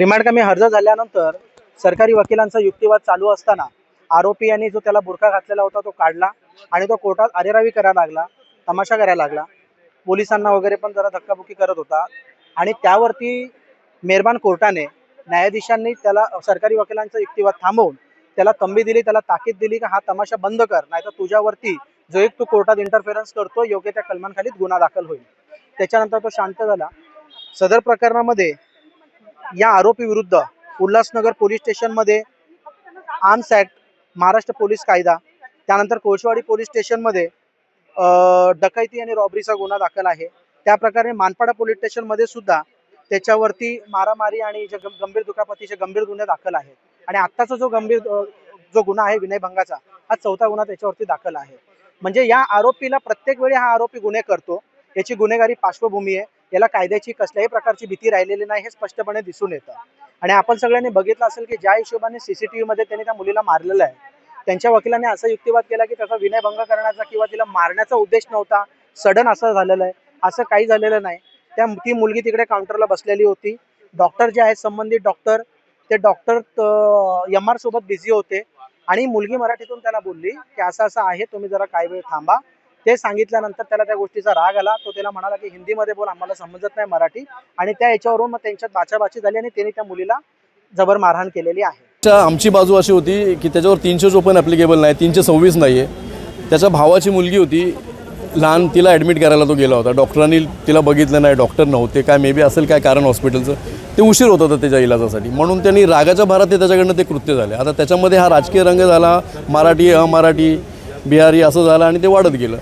Remand कमी अर्ज झाल्यानंतर सरकारी वकिलांचा युक्तिवाद चालू असताना आरोपी यांनी जो त्याला बुरखा घातलेला होता तो काढला आणि तो कोर्टात अरेरावी करायला लागला, तमाशा करायला लागला, पोलिसांना वगैरे पण जरा धक्काबुक्की करत होता। आणि त्यावरती मेहरबान कोर्टाने न्यायाधीशांनी त्याला सरकारी वकिलांचा युक्तिवाद थांबवून त्याला तंबी दिली, त्याला ताकीद दिली की हा तमाशा बंद कर, नाहीतर तुझ्यावरती जो एक तू कोर्टात इंटरफेरन्स करतो योग्य त्या कलमांखाली गुन्हा दाखल होईल। त्याच्यानंतर तो शांत झाला। सदर प्रकरणामध्ये या आरोपी विरुद्ध उल्हासनगर पोलीस स्टेशनमध्ये आर्म्स ऍक्ट, महाराष्ट्र पोलीस कायदा, त्यानंतर कोळशेवाडी पोलीस स्टेशनमध्ये डकैती आणि रॉबरीचा गुन्हा दाखल आहे। त्या प्रकारे मानपाडा पोलीस स्टेशनमध्ये सुद्धा त्याच्यावरती मारामारी आणि गंभीर दुखापतीचे गंभीर गुन्हे दाखल आहेत। आणि आत्ताचा जो गुन्हा आहे विनयभंगाचा, हा चौथा गुन्हा त्याच्यावरती दाखल आहे। म्हणजे या आरोपीला प्रत्येक वेळी हा आरोपी गुन्हे करतो, याची गुन्हेगारी पार्श्वभूमी आहे, याला कायद्याची कसल्याही प्रकारची भीती राहिलेली नाही हे स्पष्टपणे दिसून येतं। आणि आपण सगळ्यांनी बघितलं असेल की ज्या हिशोबाने सीसीटीव्ही मध्ये त्यांनी त्या मुलीला मारलेलं आहे, त्यांच्या वकिलांनी असा युक्तिवाद केला की त्याचा विनयभंग करण्याचा किंवा तिला मारण्याचा उद्देश नव्हता, सडन असं झालेलं आहे। असं काही झालेलं नाही। ती मुलगी तिकडे काउंटरला बसलेली होती। डॉक्टर जे आहेत संबंधित डॉक्टर, ते डॉक्टर MR सोबत बिझी होते आणि मुलगी मराठीतून त्याला बोलली की असं असं आहे, तुम्ही जरा काही वेळ थांबा। ते सांगितल्यानंतर त्याला त्या गोष्टीचा राग आला। तो त्याला म्हणाला की हिंदीमध्ये बोल, आम्हाला समजत नाही मराठी। आणि त्या याच्यावरून मग त्यांच्यात बाचाबाची झाली आणि त्यांनी त्या मुलीला जबर मारहाण केलेली आहे। आमची बाजू अशी होती की त्याच्यावर 300 पण ॲप्लिकेबल नाही, 326 नाही आहे। त्याच्या भावाची मुलगी होती लहान, तिला ॲडमिट करायला तो गेला होता। डॉक्टरांनी तिला बघितलं नाही, डॉक्टर नव्हते, काय मे बी असेल काय कारण हॉस्पिटलचं, ते उशीर होत होतं त्याच्या इलाजासाठी, म्हणून त्यांनी रागाच्या भारात ते त्याच्याकडनं ते कृत्य झाले। आता त्याच्यामध्ये हा राजकीय रंग झाला, मराठी अमराठी बिहारी असं झालं आणि ते वाढत गेलं।